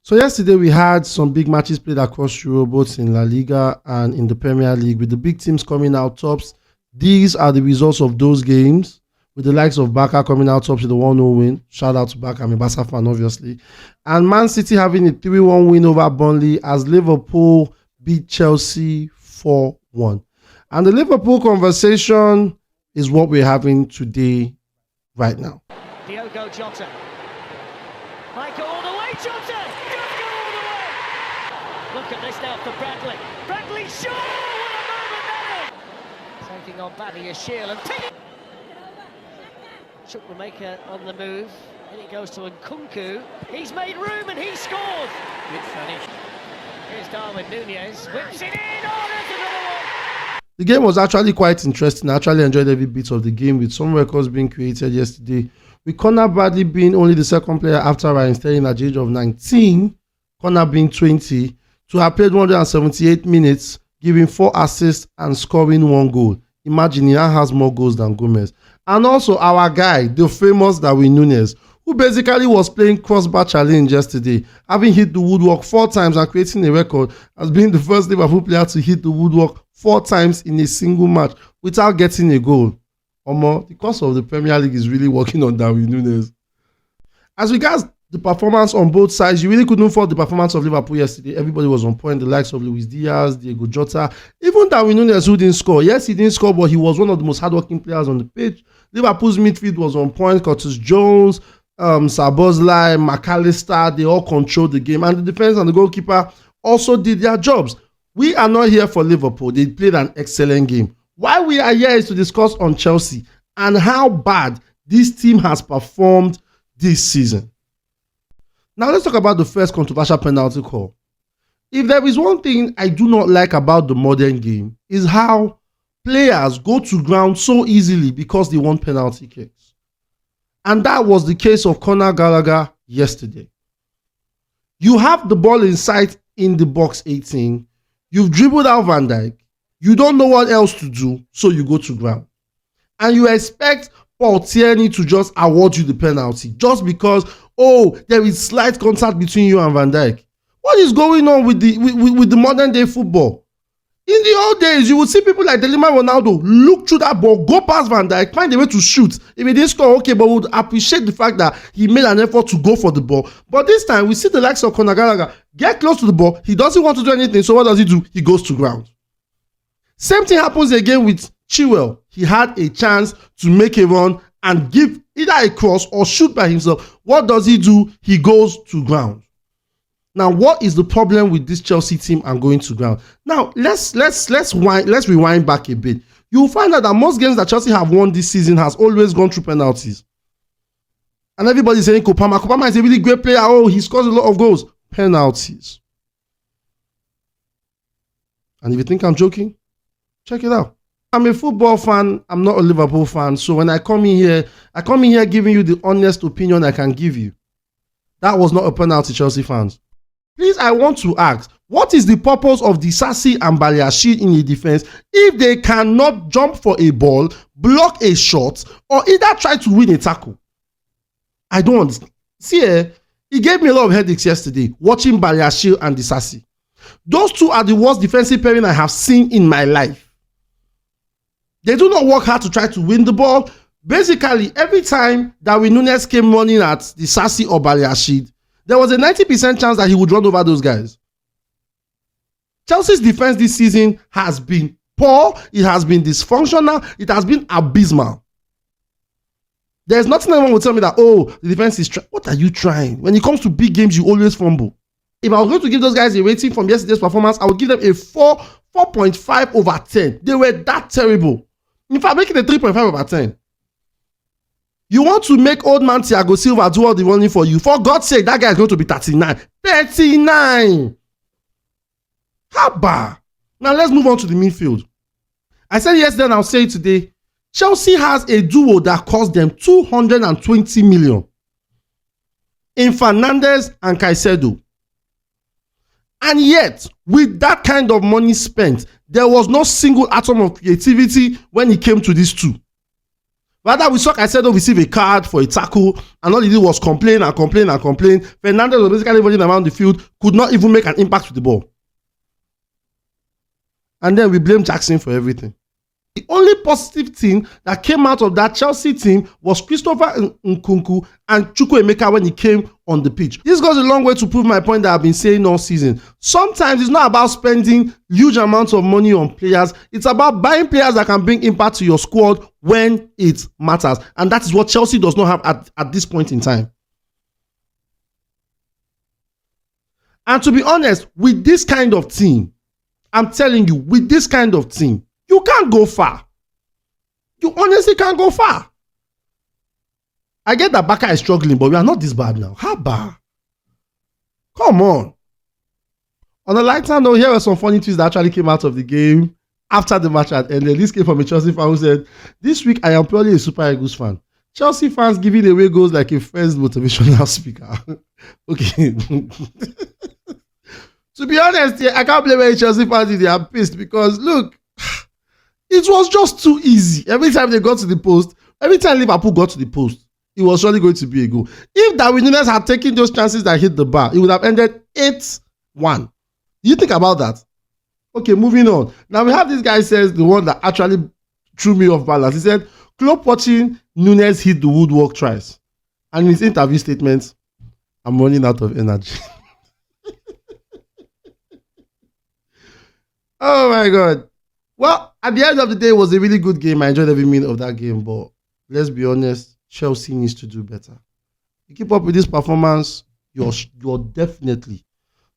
So yesterday we had some big matches played across Europe, both in La Liga and in the Premier League, with the big teams coming out tops. These are the results of those games, with the likes of Barca coming out tops with a 1-0 win. Shout out to Barca, I'm a Barca fan, obviously. And Man City having a 3-1 win over Burnley as Liverpool beat Chelsea 4-1. And the Liverpool conversation is what we're having today, right now. Diogo Jota. Might go all the way, Jota! Does go all the way! Look at this now for Bradley. Bradley Shaw! What a moment that is! Taking on Buddy Ashil and picking. Chukwuemeka on the move. Then it goes to Nkunku. He's made room and he scores! Good finish. Here's Darwin Núñez. Whips it in! Oh, there's another one! The game was actually quite interesting. I actually enjoyed every bit of the game, with some records being created yesterday. With Conor Bradley being only the second player after Ryan Sterling at the age of 19, Conor being 20, to have played 178 minutes, giving 4 assists and scoring 1 goal. Imagine, he now has more goals than Gomez. And also our guy, the famous Darwin Núñez, who basically was playing crossbar challenge yesterday, having hit the woodwork 4 times and creating a record as being the first Liverpool player to hit the woodwork 4 times in a single match without getting a goal. The course of the Premier League is really working on Darwin Núñez. As regards the performance on both sides, you really couldn't fault the performance of Liverpool yesterday. Everybody was on point, the likes of Luis Diaz, Diogo Jota, even Darwin Núñez, who didn't score. Yes, he didn't score, but he was one of the most hardworking players on the pitch. Liverpool's midfield was on point. Curtis Jones, Szoboszlai, McAllister, they all controlled the game. And the defense and the goalkeeper also did their jobs. We are not here for Liverpool. They played an excellent game. Why we are here is to discuss on Chelsea and how bad this team has performed this season. Now let's talk about the first controversial penalty call. If there is one thing I do not like about the modern game, is how players go to ground so easily because they want penalty kicks. And that was the case of Conor Gallagher yesterday. You have the ball in sight in the box 18. You've dribbled out Van Dijk. You don't know what else to do, so you go to ground. And you expect Paul Tierney to just award you the penalty just because, there is slight contact between you and Van Dijk. What is going on with the modern day football? In the old days, you would see people like Delima Ronaldo look through that ball, go past Van Dijk, find a way to shoot. If he didn't score, okay, but we would appreciate the fact that he made an effort to go for the ball. But this time, we see the likes of Conor Gallagher get close to the ball. He doesn't want to do anything, so what does he do? He goes to ground. Same thing happens again with Chilwell. He had a chance to make a run and give either a cross or shoot by himself. What does he do? He goes to ground. Now, what is the problem with this Chelsea team and going to ground? Now, let's rewind back a bit. You'll find out that most games that Chelsea have won this season has always gone through penalties. And everybody's saying Kopama. Kopama is a really great player. Oh, he scores a lot of goals. Penalties. And if you think I'm joking, check it out. I'm a football fan. I'm not a Liverpool fan. So when I come in here giving you the honest opinion I can give you. That was not a penalty, Chelsea fans. Please, I want to ask, what is the purpose of Disasi and Baliashile in a defense if they cannot jump for a ball, block a shot, or either try to win a tackle? I don't understand. See, it gave me a lot of headaches yesterday watching Baliashile and Disasi. Those two are the worst defensive pairing I have seen in my life. They do not work hard to try to win the ball. Basically, every time Darwin Núñez came running at Disasi or Baliashile, there was a 90% chance that he would run over those guys. Chelsea's defense this season has been poor. It has been dysfunctional. It has been abysmal. There's nothing anyone will tell me that, the defense is trying. What are you trying? When it comes to big games, you always fumble. If I was going to give those guys a rating from yesterday's performance, I would give them a 4.5 over 10. They were that terrible. In fact, make it a 3.5 over 10. You want to make old man Thiago Silva do all the running for you. For God's sake, that guy is going to be 39. 39! How bad? Now let's move on to the midfield. I said yesterday and I'll say it today. Chelsea has a duo that cost them 220 million. In Fernandes and Caicedo. And yet, with that kind of money spent, there was no single atom of creativity when it came to these two. Rather, we saw Caicedo receive a card for a tackle, and all he did was complain and complain and complain. Fernandes was basically running around the field, could not even make an impact with the ball. And then we blame Jackson for everything. The only positive thing that came out of that Chelsea team was Christopher Nkunku and Chukwuemeka when he came on the pitch. This goes a long way to prove my point that I've been saying all season. Sometimes it's not about spending huge amounts of money on players. It's about buying players that can bring impact to your squad when it matters. And that is what Chelsea does not have at this point in time. And to be honest, with this kind of team, I'm telling you, with this kind of team, you can't go far. You honestly can't go far. I get that Barca is struggling, but we are not this bad now. How bad? Come on. On a lighter note, here were some funny tweets that actually came out of the game after the match had ended. This came from a Chelsea fan who said, "This week I am purely a Super Eagles fan. Chelsea fans giving away goals like a first motivational speaker." Okay. To be honest, yeah, I can't blame any Chelsea fans if they are pissed because look, it was just too easy. Every time they got to the post, every time Liverpool got to the post, it was surely going to be a goal. If Darwin Núñez had taken those chances that hit the bar, it would have ended 8-1. You think about that? Okay, moving on. Now we have this guy says the one that actually threw me off balance. He said, "Klopp watching Núñez hit the woodwork twice." And in his interview statement, "I'm running out of energy." Oh my God. Well, at the end of the day, it was a really good game. I enjoyed every minute of that game. But let's be honest, Chelsea needs to do better. You keep up with this performance, you're definitely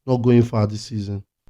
not going far this season.